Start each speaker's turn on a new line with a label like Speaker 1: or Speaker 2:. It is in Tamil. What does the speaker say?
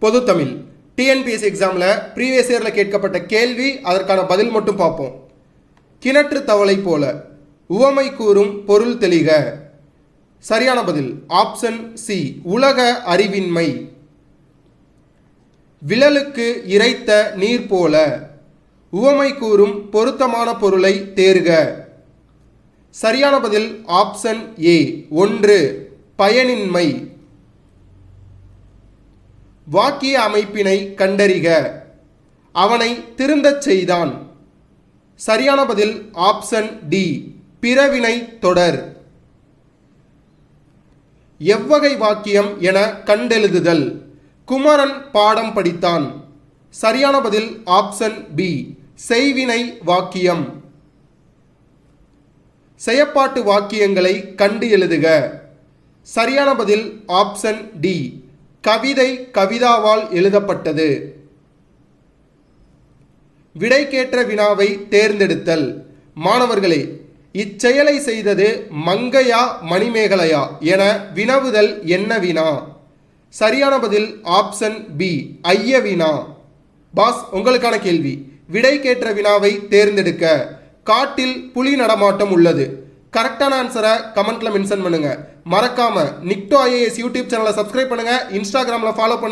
Speaker 1: பொது தமிழ் டிஎன்பிஎஸ்சி எக்ஸாமில் ப்ரீவியஸ் இயரில் கேட்கப்பட்ட கேள்வி, அதற்கான பதில் மட்டும் பார்ப்போம். கிணற்று தவளை போல உவமை கூறும் பொருள் தெளிக. சரியான பதில் ஆப்ஷன் சி, உலக அறிவின்மை. விழலுக்கு இறைத்த நீர் போல உவமை கூறும் பொருத்தமான பொருளை தேர்க. சரியான பதில் ஆப்ஷன் ஏ, 1 பயனின்மை. வாக்கிய அமைப்பினை கண்டறிக. அவனை திருந்தச் செய்தான். சரியான பதில் ஆப்ஷன் டி, பிறவினை தொடர். எவ்வகை வாக்கியம் என கண்டெழுதுதல். குமரன் பாடம் படித்தான். சரியான பதில் ஆப்ஷன் பி, செய்வினை வாக்கியம். செயப்பாட்டு வாக்கியங்களை கண்டு எழுதுக. சரியான பதில் ஆப்ஷன் டி, கவிதை கவிதாவால் எழுதப்பட்டது. விடைக்கேற்ற வினாவை தேர்ந்தெடுத்தல். மாணவர்களே, இச்செயலை செய்தது மங்கையா மணிமேகலையா என வினவுதல் என்ன வினா? சரியான பதில் ஆப்ஷன் பி, ஐய வினா. பாஸ், உங்களுக்கான கேள்வி. விடைக்கேற்ற வினாவை தேர்ந்தெடுக்க. காட்டில் புலி நடமாட்டம் உள்ளது. கரெக்டான ஆன்சரை கமெண்ட்ல மென்ஷன் பண்ணுங்க. மறக்காம நிக்டோ ஐஏஎஸ் யூடியூப் சேனலை சப்ஸ்கிரைப் பண்ணுங்க. இன்ஸ்டாகிராமில் ஃபாலோ பண்ணுங்க.